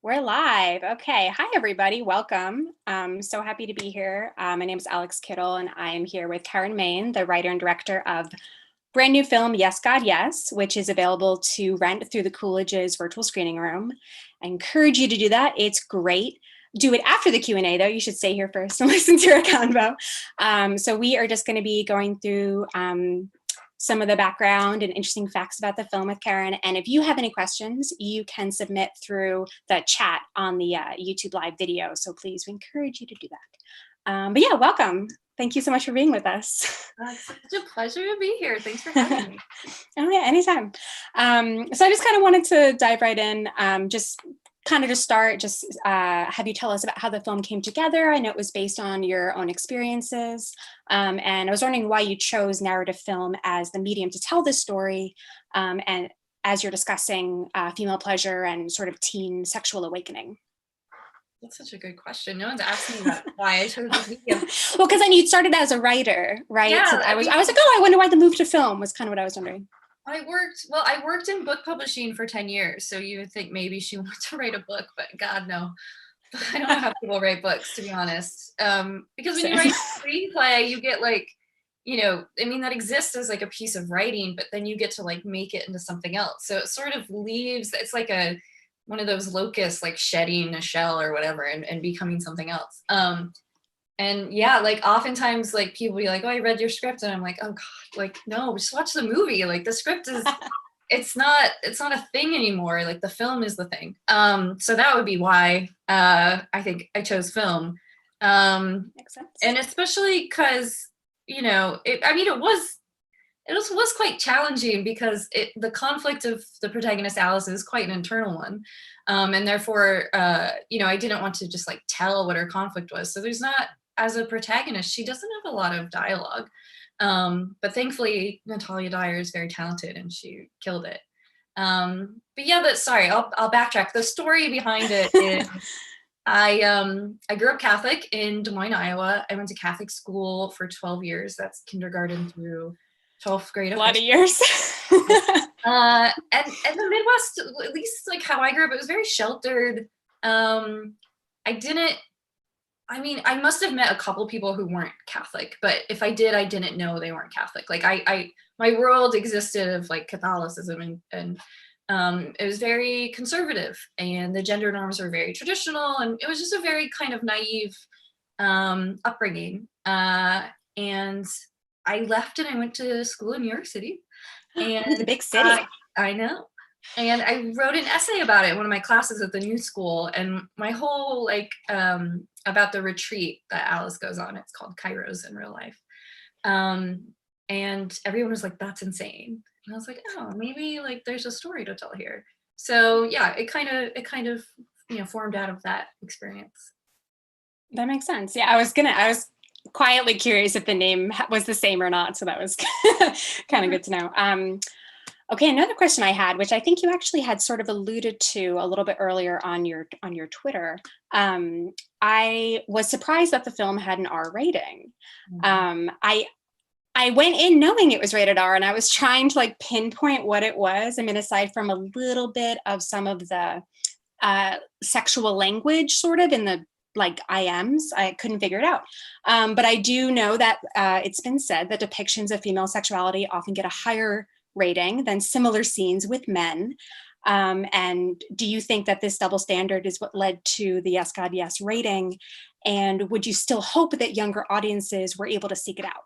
We're live. Okay. Hi, everybody. Welcome. So happy to be here. My name is Alex Kittle, and I am here with Karen Maine, the writer and director of brand new film, Yes, God, Yes, which is available to rent through the Coolidge's virtual screening room. I encourage you to do that. It's great. Do it after the Q&A, though. You should stay here first and listen to our convo. So we are just going to be going through some of the background and interesting facts about the film with Karen. And if you have any questions, you can submit through the chat on the YouTube live video. So please, we encourage you to do that. But yeah, welcome. Thank you so much for being with us. It's such a pleasure to be here. Thanks for having me. Oh yeah, anytime. So I just kind of wanted to dive right in. Just kind of to start, just have you tell us about how the film came together. I know it was based on your own experiences. And I was wondering why you chose narrative film as the medium to tell this story. And as you're discussing female pleasure and sort of teen sexual awakening. That's such a good question. No one's asking me why I chose this medium. Well, because then you started as a writer, right? Yeah, so I was like, oh, I wonder why the move to film was kind of what I was wondering. I worked in book publishing for 10 years. So you would think maybe she wanted to write a book, but God, no. I don't know how people write books, to be honest. Because when you write a screenplay, you get like, that exists as like a piece of writing, but then you get to like make it into something else. So it sort of leaves, it's like one of those locusts like shedding a shell or whatever and becoming something else. And yeah, like oftentimes like people be like, oh, I read your script. And I'm like, oh God, like, no, just watch the movie. Like the script is, it's not a thing anymore. Like the film is the thing. So that would be why I think I chose film. Makes sense. And especially because, it was quite challenging because the conflict of the protagonist Alice is quite an internal one. And therefore, I didn't want to just like tell what her conflict was. So there's not, as a protagonist, she doesn't have a lot of dialogue. But thankfully, Natalia Dyer is very talented and she killed it. But yeah, I'll backtrack. The story behind it is I grew up Catholic in Des Moines, Iowa. I went to Catholic school for 12 years. That's kindergarten through 12th grade. A lot of years. And the Midwest, at least like how I grew up, it was very sheltered. I must have met a couple people who weren't Catholic, but if I did, I didn't know they weren't Catholic. Like my world existed of like Catholicism and it was very conservative and the gender norms were very traditional. And it was just a very kind of naive upbringing. And I left and I went to school in New York City. And it's a big city. I know. And I wrote an essay about it in one of my classes at the new school. And my whole about the retreat that Alice goes on, it's called Kairos in real life. And everyone was like, that's insane. And I was like, oh, maybe like there's a story to tell here. So yeah, it kind of formed out of that experience. That makes sense. Yeah, I was quietly curious if the name was the same or not. So that was kind of good to know. Okay, another question I had, which I think you actually had sort of alluded to a little bit earlier on your Twitter. I was surprised that the film had an R rating. Mm-hmm. I went in knowing it was rated R, and I was trying to like pinpoint what it was. I mean, aside from a little bit of some of the sexual language, sort of in the like IMs, I couldn't figure it out. But I do know that it's been said that depictions of female sexuality often get a higher rating than similar scenes with men. And do you think that this double standard is what led to the Yes, God, Yes rating? And would you still hope that younger audiences were able to seek it out?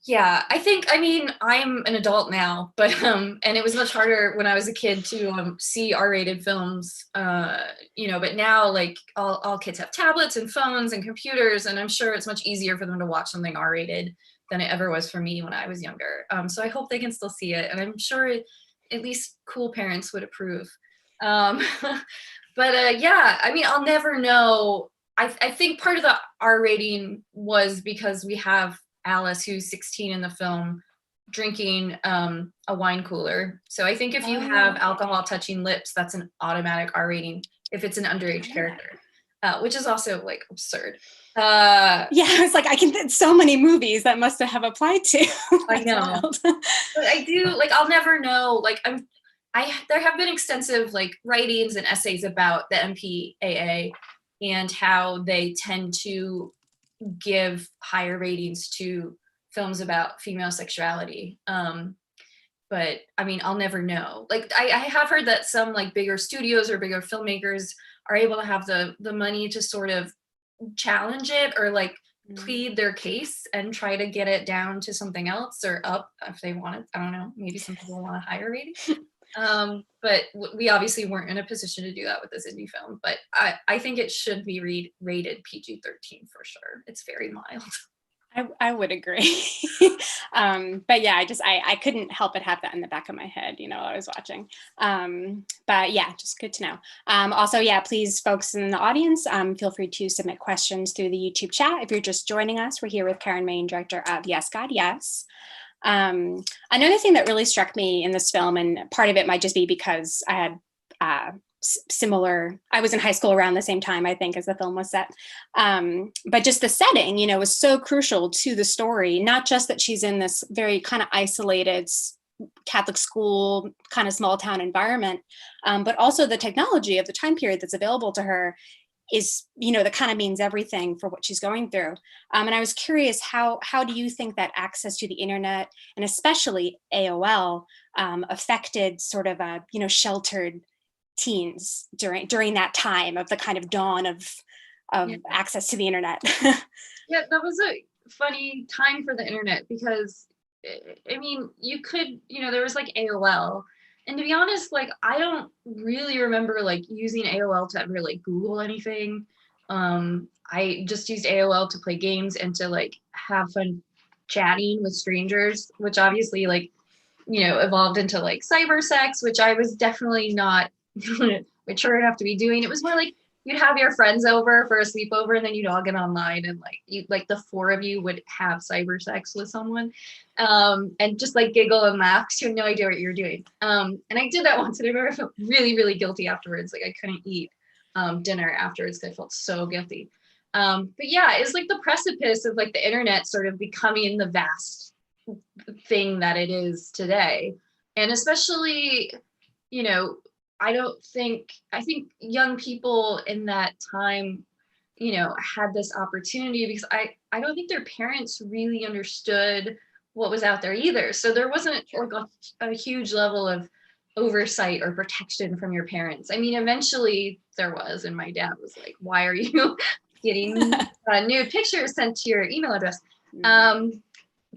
Yeah, I'm an adult now, but and it was much harder when I was a kid to see R-rated films, but now like all kids have tablets and phones and computers, and I'm sure it's much easier for them to watch something R-rated than it ever was for me when I was younger. So I hope they can still see it, and I'm sure at least cool parents would approve. But I'll never know. I think part of the R rating was because we have Alice, who's 16 in the film, drinking a wine cooler. So I think if you have alcohol touching lips, that's an automatic R rating if it's an underage character, which is also like absurd. Yeah, I was like, so many movies that must have applied to. I know. But I do, like, I'll never know, like, there have been extensive like writings and essays about the MPAA and how they tend to give higher ratings to films about female sexuality. But I mean, I'll never know. Like I have heard that some like bigger studios or bigger filmmakers are able to have the money to sort of challenge it or like plead their case and try to get it down to something else or up if they want it. I don't know. Maybe some people want a higher rating. But we obviously weren't in a position to do that with this indie film. But I think it should be rated PG-13 for sure. It's very mild. I would agree. But yeah, I couldn't help but have that in the back of my head, while I was watching. But yeah, just good to know. Also, yeah, please, folks in the audience, feel free to submit questions through the YouTube chat. If you're just joining us, we're here with Karen Maine, director of Yes, God, Yes. Another thing that really struck me in this film, and part of it might just be because I had I was in high school around the same time, I think, as the film was set. But just the setting, was so crucial to the story, not just that she's in this very kind of isolated Catholic school, kind of small town environment, but also the technology of the time period that's available to her is, that kind of means everything for what she's going through. And I was curious, how do you think that access to the internet, and especially AOL, affected sort of sheltered teens during that time of the kind of dawn of access to the internet? Yeah, that was a funny time for the internet because, I mean, you could, there was like AOL. And to be honest, like, I don't really remember like using AOL to ever like Google anything. I just used AOL to play games and to like have fun chatting with strangers, which obviously like, evolved into like cyber sex, which I was definitely not mature enough to be doing. It was more like you'd have your friends over for a sleepover and then you'd all get online and like the four of you would have cyber sex with someone, and just like giggle and laugh because you had no idea what you were doing. And I did that once and I remember I felt really, really guilty afterwards. Like I couldn't eat dinner afterwards because I felt so guilty. But yeah, it's like the precipice of like the internet sort of becoming the vast thing that it is today. And especially, I think young people in that time, had this opportunity because I don't think their parents really understood what was out there either. So there wasn't like a huge level of oversight or protection from your parents. I mean, eventually there was, and my dad was like, why are you getting nude pictures sent to your email address?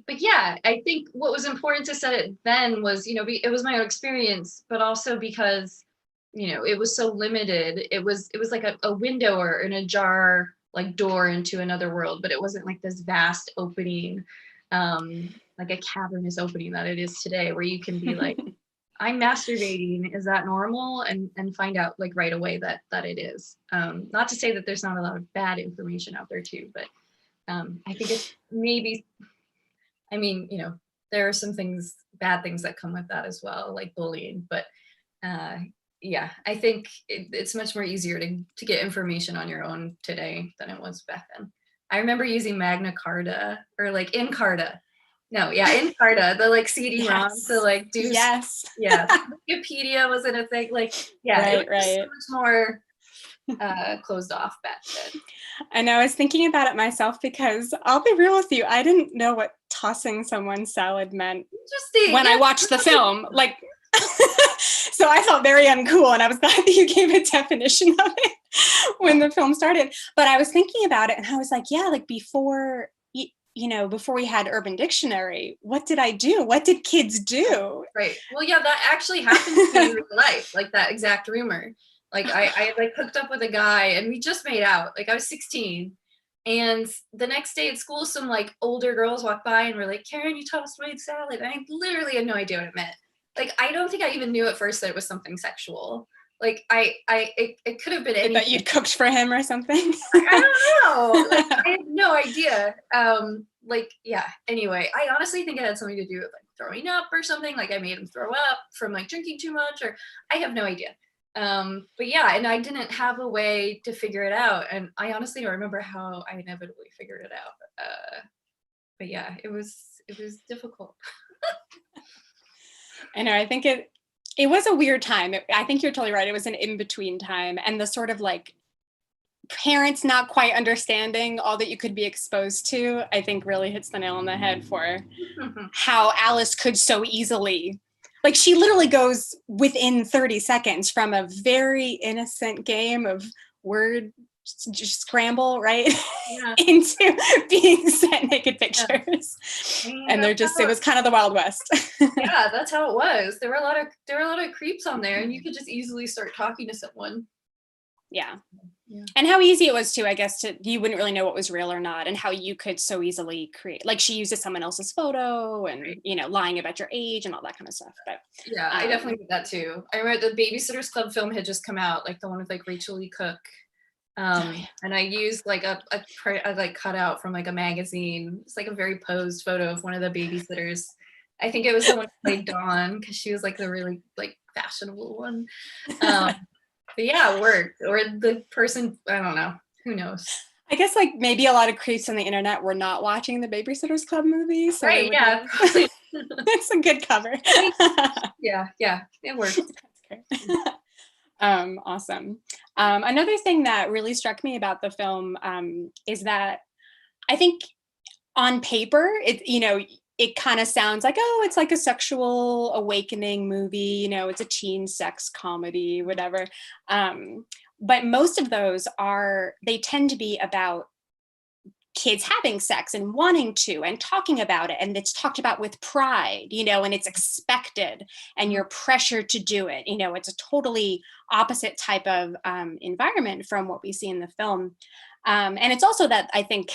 But yeah, I think what was important to set it then was, it was my own experience, but also because it was so limited. It was like a window or an ajar like door into another world, but it wasn't like this vast opening, like a cavernous opening that it is today, where you can be like, I'm masturbating, is that normal? And find out like right away that it is. Not to say that there's not a lot of bad information out there too, but I think it's maybe, I mean, there are some bad things that come with that as well, like bullying, but yeah, I think it's much more easier to get information on your own today than it was back then. I remember using Magna Carta or like Encarta. No, yeah, Encarta, the like CD-ROM to like do. Yes. Yeah, Wikipedia wasn't a thing. Like, yeah, it was so much more closed off back then. And I was thinking about it myself because I'll be real with you, I didn't know what tossing someone's salad meant when I watched the film. Like, so I felt very uncool, and I was glad that you gave a definition of it when the film started. But I was thinking about it and I was like, yeah, like before we had Urban Dictionary, what did I do? What did kids do? Right. Well, yeah, that actually happened to me in real life, like that exact rumor. Like I like hooked up with a guy and we just made out. Like I was 16. And the next day at school, some like older girls walked by and were like, Karen, you tossed my salad. And I literally had no idea what it meant. Like, I don't think I even knew at first that it was something sexual. Like it could have been anything. That you'd cooked for him or something. I don't know. Like, I had no idea. Like, yeah. Anyway, I honestly think it had something to do with like throwing up or something. Like I made him throw up from like drinking too much, or I have no idea. But yeah, and I didn't have a way to figure it out. And I honestly don't remember how I inevitably figured it out. But yeah, it was difficult. I know. I think It was a weird time. I think you're totally right. It was an in-between time, and the sort of like parents not quite understanding all that you could be exposed to, I think really hits the nail on the head for how Alice could so easily, like she literally goes within 30 seconds from a very innocent game of word just scramble, right? Yeah. Into being sent naked pictures. I mean, And they're just, it was kind of the Wild West. Yeah, that's how it was. There were a lot of creeps on there, and you could just easily start talking to someone. Yeah. Yeah. And how easy it was to, I guess, you wouldn't really know what was real or not, and how you could so easily create, like she uses someone else's photo and, Right. you know, lying about your age and all that kind of stuff. But yeah, I definitely did that too. I remember the Babysitters Club film had just come out, like the one with like Rachel Lee Cook. And I used like a like cutout from like a magazine. It's like a very posed photo of one of the babysitters. I think it was the one who played Dawn, because she was like the really like fashionable one. But yeah, it worked. Or the person, I don't know, who knows. I guess like maybe a lot of creeps on the internet were not watching the Babysitters Club movie. So right, yeah. It's a good cover. Yeah, it worked. Awesome. Another thing that really struck me about the film is that I think on paper, it kind of sounds like, oh, it's like a sexual awakening movie, it's a teen sex comedy, whatever. But most of those they tend to be about kids having sex and wanting to and talking about it, and it's talked about with pride, and it's expected and you're pressured to do it. It's a totally opposite type of environment from what we see in the film. And it's also that I think,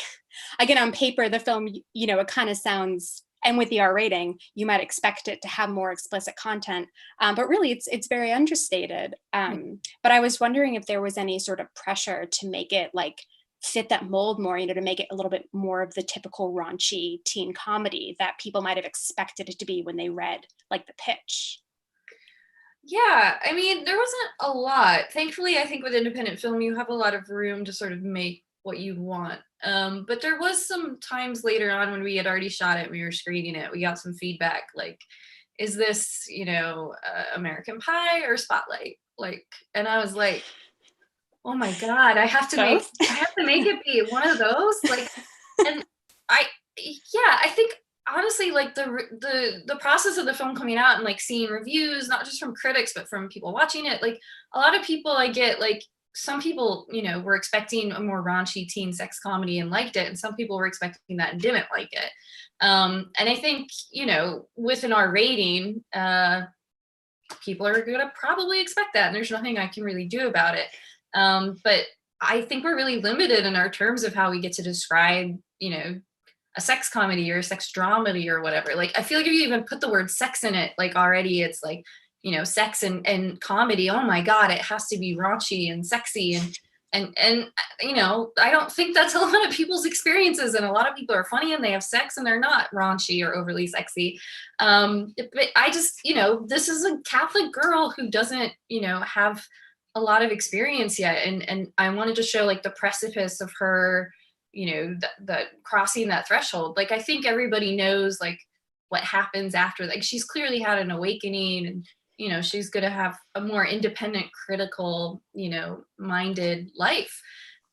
again, on paper, the film, it kind of sounds, and with the R rating, you might expect it to have more explicit content, but really it's very understated. But I was wondering if there was any sort of pressure to make it like fit that mold more, to make it a little bit more of the typical raunchy teen comedy that people might have expected it to be when they read like the pitch. Yeah, I mean, there wasn't a lot. Thankfully, I think with independent film, you have a lot of room to sort of make what you want. But there was some times later on when we had already shot it, we were screening it, we got some feedback like, is this, American Pie or Spotlight? Like, and I was like, oh my God, I have to make it be one of those. Like, and I think honestly, like the process of the film coming out and like seeing reviews, not just from critics, but from people watching it, like a lot of people I get, like some people, were expecting a more raunchy teen sex comedy and liked it. And some people were expecting that and didn't like it. And I think, with an R rating, people are going to probably expect that. And there's nothing I can really do about it. But I think we're really limited in our terms of how we get to describe, a sex comedy or a sex dramedy or whatever. Like, I feel like if you even put the word sex in it, like already it's like, sex and comedy. Oh my God, it has to be raunchy and sexy. And I don't think that's a lot of people's experiences. And a lot of people are funny and they have sex and they're not raunchy or overly sexy. But I just, this is a Catholic girl who doesn't, have a lot of experience yet. And I wanted to show like the precipice of her, that crossing that threshold. Like, I think everybody knows like what happens after, like she's clearly had an awakening and, she's going to have a more independent, critical, minded life.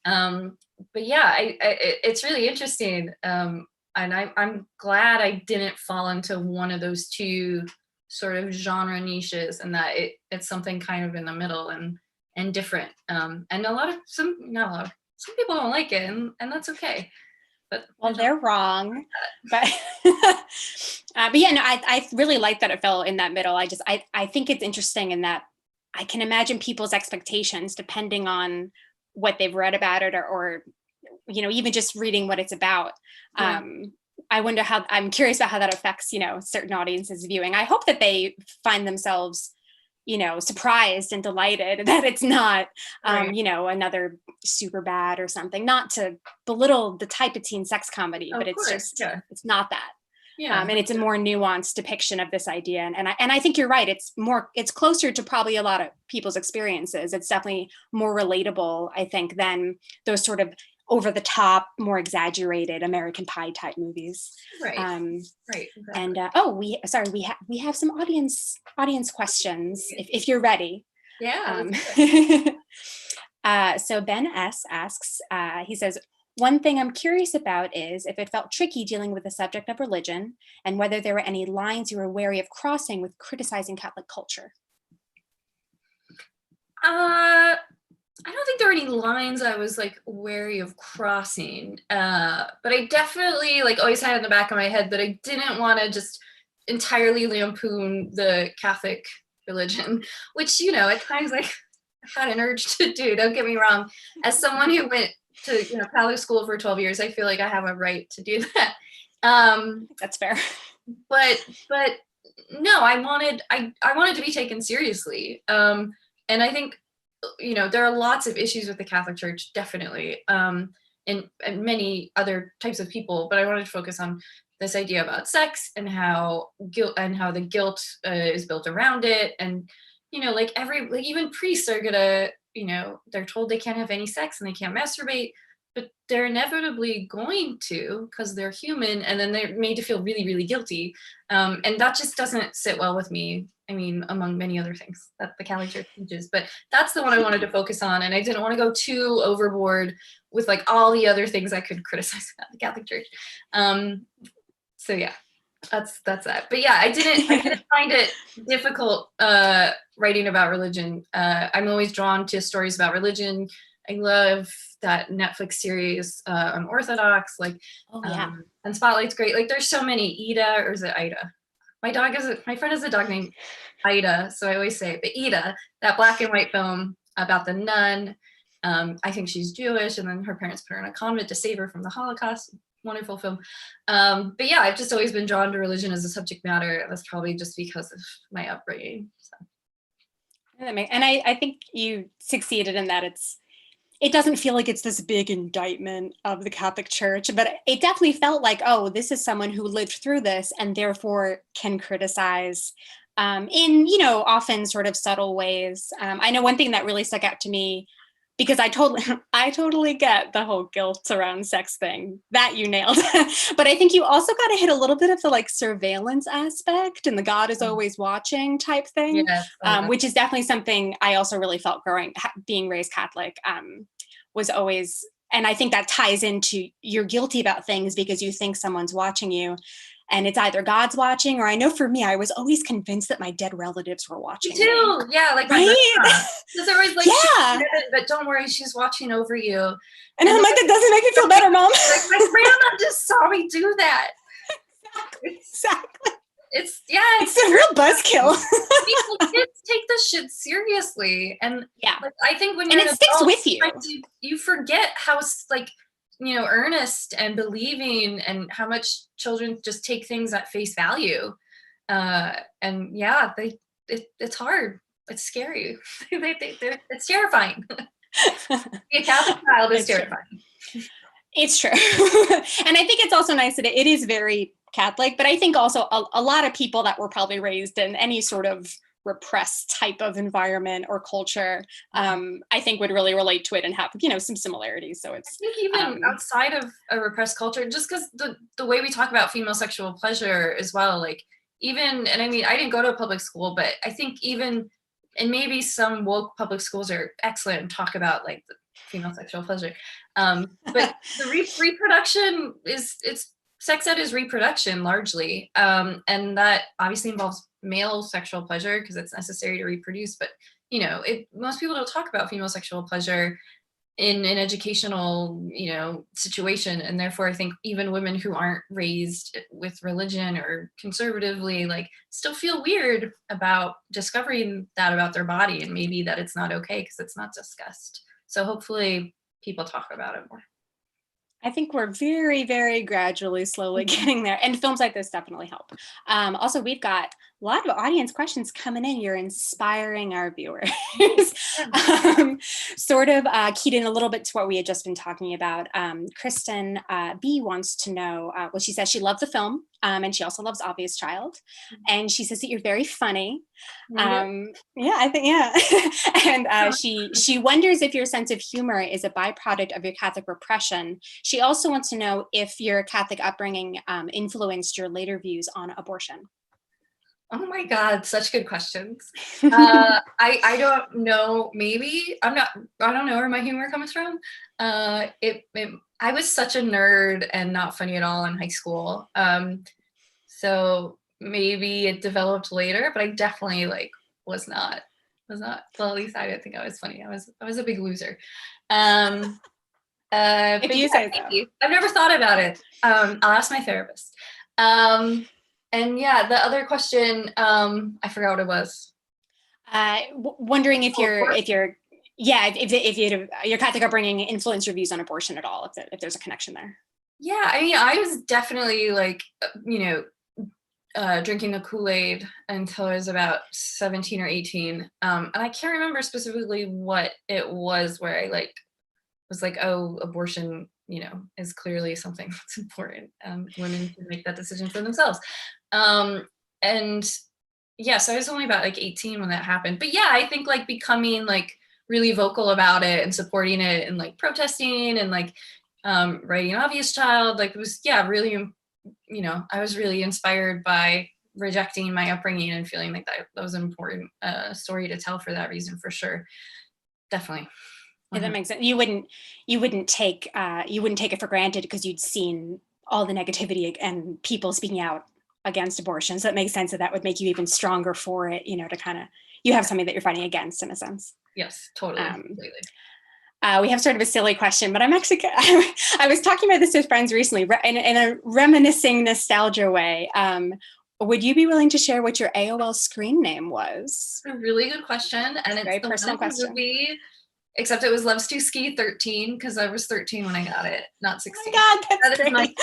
But yeah, it's really interesting. And I'm glad I didn't fall into one of those two sort of genre niches, and that it's something kind of in the middle and different. And some people don't like it, and that's okay. But well, they're wrong. But yeah, no, I really like that it fell in that middle. I think it's interesting in that I can imagine people's expectations depending on what they've read about it or even just reading what it's about. Yeah. I'm curious about how that affects, certain audiences viewing. I hope that they find themselves surprised and delighted that it's not, Right. Another super bad or something, not to belittle the type of teen sex comedy, but it's just, it's not that. Yeah. And it's a more nuanced depiction of this idea. And I think you're right. It's closer to probably a lot of people's experiences. It's definitely more relatable, I think, than those sort of over the top, more exaggerated American Pie type movies. Right. Right. Exactly. And we have some audience questions if you're ready. Yeah. So Ben S asks, he says, one thing I'm curious about is if it felt tricky dealing with the subject of religion and whether there were any lines you were wary of crossing with criticizing Catholic culture. I don't think there were any lines I was like wary of crossing, but I definitely like always had in the back of my head that I didn't want to just entirely lampoon the Catholic religion, which, you know, at times I had an urge to do, don't get me wrong. As someone who went to, you know, Catholic school for 12 years, I feel like I have a right to do that. That's fair. But no, I wanted to be taken seriously. And I think, you know, there are lots of issues with the Catholic Church, definitely, and many other types of people. But I wanted to focus on this idea about sex and how the guilt is built around it, and you know, like even priests are gonna, you know, they're told they can't have any sex and they can't masturbate, but they're inevitably going to because they're human, and then they're made to feel really, really guilty, and that just doesn't sit well with me. I mean, among many other things that the Catholic Church teaches, but that's the one I wanted to focus on. And I didn't want to go too overboard with like all the other things I could criticize about the Catholic Church. So yeah, that's that. But yeah, I didn't find it difficult writing about religion. I'm always drawn to stories about religion. I love that Netflix series Unorthodox, like, and Spotlight's great. Like there's so many. Ida, or is it Ida? My friend has a dog named Ida, so I always say it. But Ida, that black and white film about the nun. I think she's Jewish, and then her parents put her in a convent to save her from the Holocaust. Wonderful film. But yeah, I've just always been drawn to religion as a subject matter. That's probably just because of my upbringing. So. And I think you succeeded in that. It doesn't feel like it's this big indictment of the Catholic Church, but it definitely felt like, oh, this is someone who lived through this and therefore can criticize in, you know, often sort of subtle ways. I know one thing that really stuck out to me, because I totally get the whole guilt around sex thing that you nailed. But I think you also got to hit a little bit of the like surveillance aspect and the God is always watching type thing, which is definitely something I also really felt being raised Catholic was always, and I think that ties into you're guilty about things because you think someone's watching you. And it's either God's watching, or I know for me, I was always convinced that my dead relatives were watching. Me too. Yeah, like right. Because they're always like, yeah, but don't worry, she's watching over you. And I'm like, that doesn't make me feel better, Mom. Like, my grandma just saw me do that. Exactly. It's a real buzzkill. Kids take this shit seriously, and like, I think when you're and it sticks with you. You forget how like, you know, earnest and believing, and how much children just take things at face value. And yeah, it's hard. It's scary. It's terrifying. Be a Catholic child is terrifying. It's true. And I think it's also nice that it is very Catholic, but I think also a lot of people that were probably raised in any sort of repressed type of environment or culture, I think would really relate to it and have, you know, some similarities. So it's, I think even outside of a repressed culture, just because the way we talk about female sexual pleasure as well, like even, and I mean, I didn't go to a public school, but I think even, and maybe some woke public schools are excellent and talk about like the female sexual pleasure. But the reproduction it's sex ed is reproduction largely. And that obviously involves male sexual pleasure because it's necessary to reproduce. But, you know, most people don't talk about female sexual pleasure in an educational, you know, situation. And therefore, I think even women who aren't raised with religion or conservatively, like, still feel weird about discovering that about their body, and maybe that it's not okay because it's not discussed. So hopefully people talk about it more. I think we're very, very gradually, slowly getting there. And films like this definitely help. Also, we've got A lot of audience questions coming in. You're inspiring our viewers. Sort of keyed in a little bit to what we had just been talking about. Kristen B wants to know, well, she says she loves the film, and she also loves Obvious Child. And she says that you're very funny. Yeah, I think, yeah. And she wonders if your sense of humor is a byproduct of your Catholic repression. She also wants to know if your Catholic upbringing influenced your later views on abortion. Oh my God, such good questions. I don't know, maybe, I don't know where my humor comes from. I was such a nerd and not funny at all in high school. So maybe it developed later, but I definitely was not, well, at least I didn't think I was funny. I was a big loser. If you say so. I've never thought about it. I'll ask my therapist. And yeah, the other question, I forgot what it was. Wondering if your Catholic upbringing influenced your views on abortion at all, if there's a connection there. Yeah, I mean, I was definitely drinking the Kool-Aid until I was about 17 or 18. And I can't remember specifically what it was where I was like, oh, abortion, is clearly something that's important. Women can make that decision for themselves. And yeah, so I was only about 18 when that happened. But yeah, I think becoming really vocal about it and supporting it and protesting and writing Obvious Child, it was, yeah, really, I was really inspired by rejecting my upbringing and feeling like that was an important story to tell for that reason, for sure. Definitely. Yeah, that makes sense. You wouldn't take it for granted because you'd seen all the negativity and people speaking out against abortion. So it makes sense that would make you even stronger for it, to kind of, you have something that you're fighting against in a sense. Yes, totally. Completely. We have sort of a silly question, but I'm actually, I was talking about this with friends recently in a reminiscing nostalgia way. Would you be willing to share what your AOL screen name was? It's a really good question. And it's very personal question. Movie, except it was Loves to Ski 13 because I was 13 when I got it, not 16. Oh my God, that's great.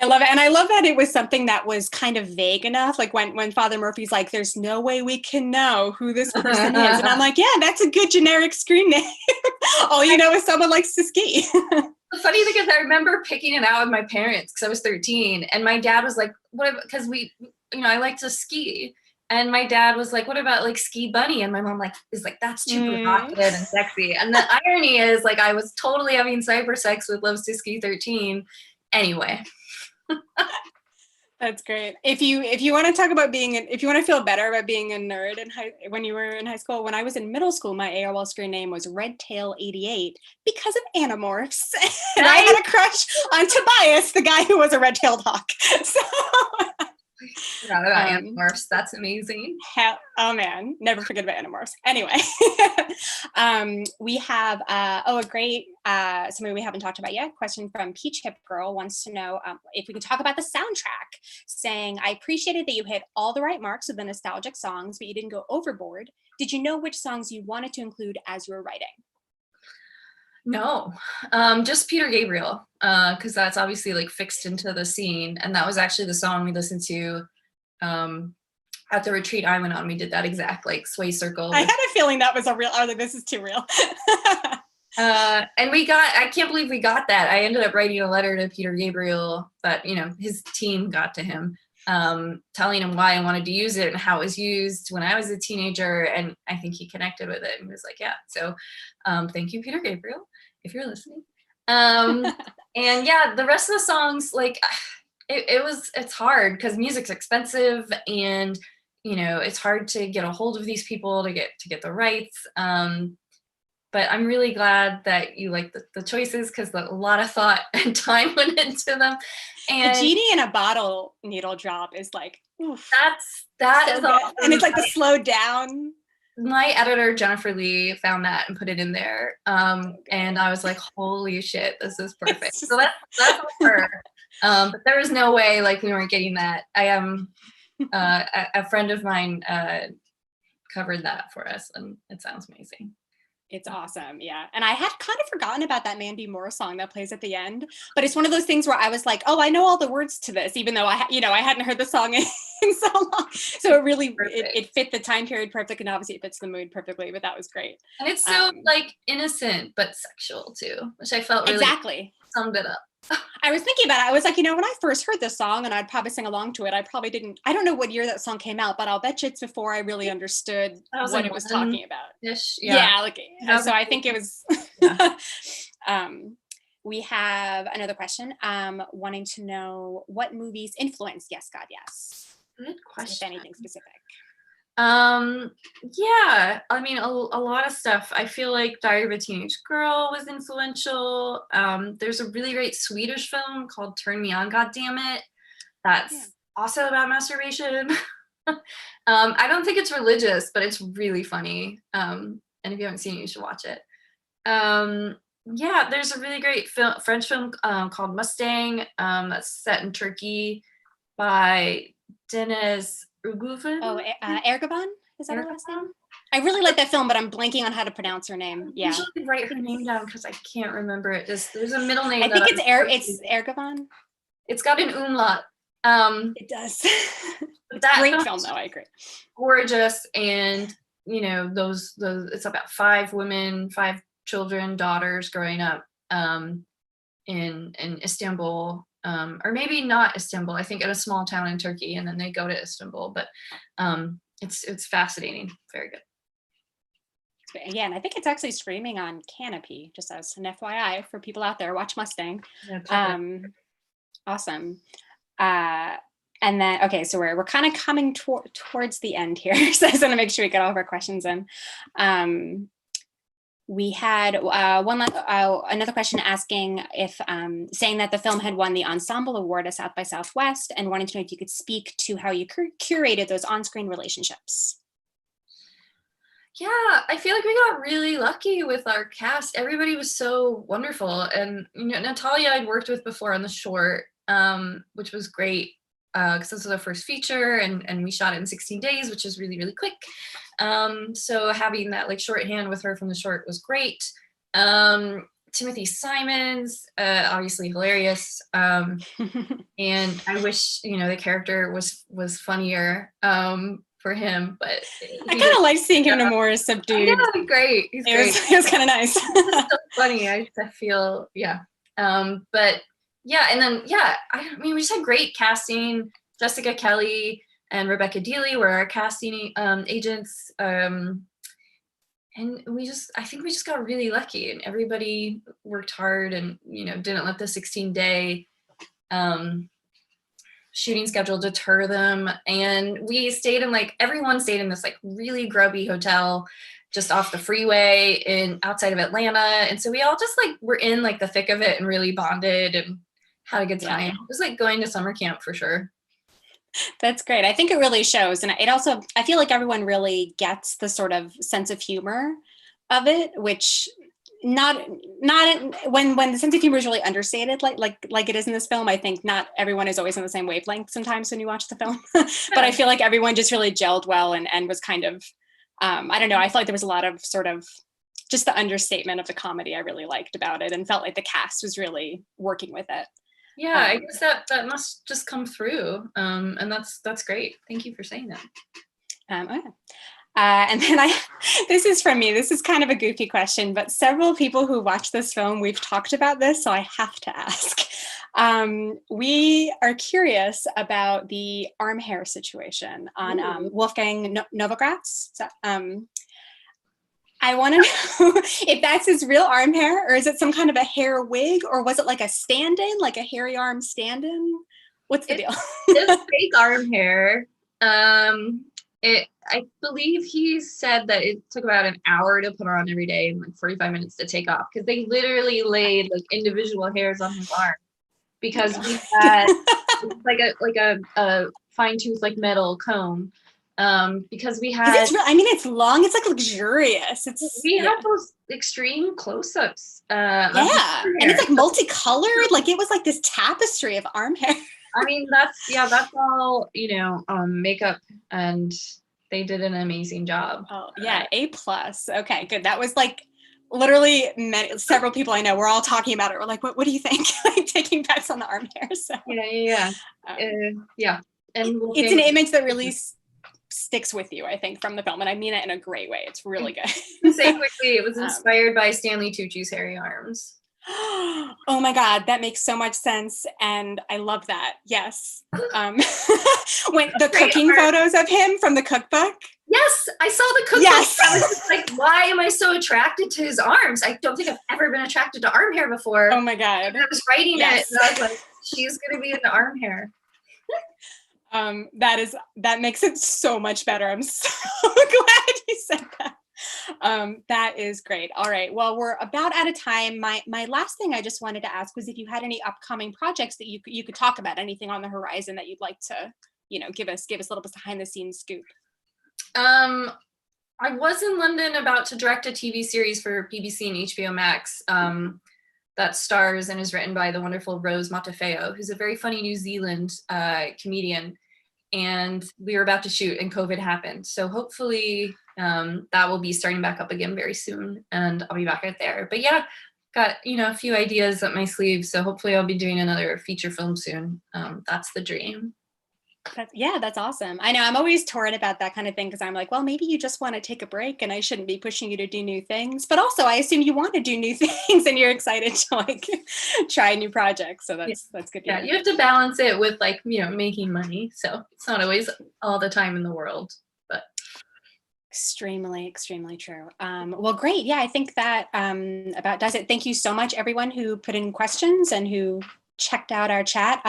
I love it. And I love that it was something that was kind of vague enough. When Father Murphy's like, there's no way we can know who this person is. And I'm like, yeah, that's a good generic screen name. All you know is someone likes to ski. The funny thing is I remember picking it out with my parents because I was 13. And my dad was like, what, because I like to ski. And my dad was like, what about Ski Bunny? And my mom is like, that's too provocative and sexy. And the irony is I was totally having cyber sex with Loves to Ski 13 anyway. That's great. If you want to talk about if you want to feel better about being a nerd when you were in high school, when I was in middle school, my AOL screen name was Redtail88 because of Animorphs. And I had a crush on Tobias, the guy who was a red-tailed hawk. So forgot about Animorphs. That's amazing. Oh man, never forget about Animorphs. Anyway, we have a great something we haven't talked about yet. Question from Peach Hip Girl wants to know if we could talk about the soundtrack. Saying, I appreciated that you hit all the right marks with the nostalgic songs, but you didn't go overboard. Did you know which songs you wanted to include as you were writing? No, just Peter Gabriel, because that's obviously fixed into the scene, and that was actually the song we listened to at the retreat I went on. We did that exact sway circle. I had a feeling that was a real. I was like, this is too real. And I can't believe we got that. I ended up writing a letter to Peter Gabriel that his team got to him, telling him why I wanted to use it and how it was used when I was a teenager, and I think he connected with it and was like, yeah. So thank you, Peter Gabriel, if you're listening. And yeah, the rest of the songs, it's hard because music's expensive and it's hard to get a hold of these people to get the rights. But I'm really glad that you like the choices because a lot of thought and time went into them. And the Genie in a Bottle needle drop is oof, that so is good. awesome. And it's the slowed down. My editor, Jennifer Lee, found that and put it in there. And I was like, holy shit, this is perfect. So that's her. But there was no way we weren't getting that. I am a friend of mine covered that for us and it sounds amazing. It's awesome. Yeah. And I had kind of forgotten about that Mandy Moore song that plays at the end, but it's one of those things where I was like, oh, I know all the words to this, even though I hadn't heard the song in so long. So it really, it fit the time period perfectly, and obviously it fits the mood perfectly, but that was great. And it's so like innocent, but sexual too, which I felt really exactly summed it up. I was thinking about it. I was like, when I first heard this song, and I'd probably sing along to it, I don't know what year that song came out, but I'll bet you it's before I really understood what it was talking about. Yeah. So I think it was, we have another question, wanting to know what movies influenced Yes, God, Yes. Good question. If anything specific. Yeah, I mean, a lot of stuff. I feel like Diary of a Teenage Girl was influential. There's a really great Swedish film called Turn Me On, Goddammit. That's also about masturbation. I don't think it's religious, but it's really funny. And if you haven't seen it, you should watch it. Yeah, there's a really great French film called Mustang that's set in Turkey by Deniz Erguvan. Oh, Erguvan? Is that her last name? I really like that film, but I'm blanking on how to pronounce her name. Yeah. I usually write her name down because I can't remember it. There's a middle name. I think it's Erguvan. It's got an umlaut. It does. That great film, though. I agree. Gorgeous, and those it's about 5 women, 5 children, daughters growing up in Istanbul. Or maybe not Istanbul, I think in a small town in Turkey, and then they go to Istanbul, but it's fascinating. Very good. Yeah, and I think it's actually streaming on Canopy, just as an FYI for people out there. Watch Mustang. Yeah, awesome. And then, okay, so we're kind of coming towards the end here, so I just want to make sure we get all of our questions in. We had another question asking if, saying that the film had won the Ensemble Award at South by Southwest, and wanting to know if you could speak to how you curated those on-screen relationships. Yeah, I feel like we got really lucky with our cast. Everybody was so wonderful. And Natalia I'd worked with before on the short, which was great because this was our first feature, and we shot it in 16 days, which is really, really quick. So having that like shorthand with her from the short was great. Timothy Simons, obviously hilarious. And I wish, the character was funnier for him, but I kind of like seeing him in a more subdued. Yeah, great. It was kind of nice. It's so funny. I feel, yeah. But yeah, and then, yeah, I mean, we just had great casting. Jessica Kelly and Rebecca Dealey were our casting agents. And I think we just got really lucky, and everybody worked hard and, didn't let the 16-day shooting schedule deter them. And we stayed in everyone stayed in this really grubby hotel just off the freeway outside of Atlanta. And so we all just were in the thick of it and really bonded and had a good time. Yeah. It was like going to summer camp for sure. That's great. I think it really shows. And it also, I feel like everyone really gets the sort of sense of humor of it, which not when the sense of humor is really understated, like it is in this film. I think not everyone is always on the same wavelength sometimes when you watch the film, but I feel like everyone just really gelled well and was kind of, I don't know. I feel like there was a lot of sort of just the understatement of the comedy I really liked about it, and felt like the cast was really working with it. Yeah, I guess that must just come through, and that's great. Thank you for saying that. Okay. And then this is from me. This is kind of a goofy question, but several people who watch this film, we've talked about this, so I have to ask. We are curious about the arm hair situation on Wolfgang Novogratz. So, I want to know if that's his real arm hair, or is it some kind of a hair wig, or was it like a stand-in, like a hairy arm stand-in? What's the deal? It's fake arm hair. I believe he said that it took about an hour to put on every day and 45 minutes to take off, because they literally laid individual hairs on his arm, because we had a fine tooth metal comb. Because we had, it's long, it's luxurious. We had those extreme close-ups. And it's multicolored, it was this tapestry of arm hair. I mean, that's all, makeup, and they did an amazing job. Oh yeah, A+. Okay, good. That was literally several people I know, we're all talking about it. We're like, what do you think? Like taking bets on the arm hair. So yeah. Yeah. And it's an image that really sticks with you, I think, from the film. And I mean it in a great way. It's really good. To say quickly, it was inspired by Stanley Tucci's hairy arms. Oh my God, that makes so much sense. And I love that. Yes. When the cooking photos of him from the cookbook. Yes, I saw the cookbook. Yes. I was just like, why am I so attracted to his arms? I don't think I've ever been attracted to arm hair before. Oh my God. And I was writing it, and I was like, she's going to be into arm hair. That makes it so much better. I'm so glad you said that. That is great. All right. Well, we're about out of time. My last thing I just wanted to ask was if you had any upcoming projects that you could talk about, anything on the horizon that you'd like to, give us a little bit behind the scenes scoop. I was in London about to direct a TV series for BBC and HBO Max that stars and is written by the wonderful Rose Matafeo, who's a very funny New Zealand comedian. And we were about to shoot and COVID happened. So hopefully that will be starting back up again very soon, and I'll be back out there. But yeah, got, a few ideas up my sleeve. So hopefully I'll be doing another feature film soon. That's the dream. That's awesome. I know I'm always torn about that kind of thing because I'm like, well, maybe you just want to take a break and I shouldn't be pushing you to do new things. But also I assume you want to do new things and you're excited to like try new projects. So that's good. Yeah, you have to balance it with like, making money. So it's not always all the time in the world, but extremely, extremely true. Well, great. Yeah, I think that about does it. Thank you so much, everyone who put in questions and who checked out our chat.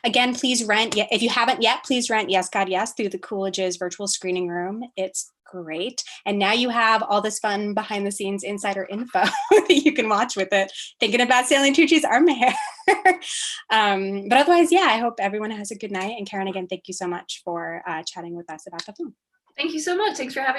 Again, please rent. If you haven't yet, please rent Yes, God, Yes through the Coolidge's virtual screening room. It's great. And now you have all this fun behind the scenes insider info that you can watch with it, thinking about Stanley Tucci's arm hair. But otherwise, I hope everyone has a good night. And Karen, again, thank you so much for chatting with us about the film. Thank you so much. Thanks for having me.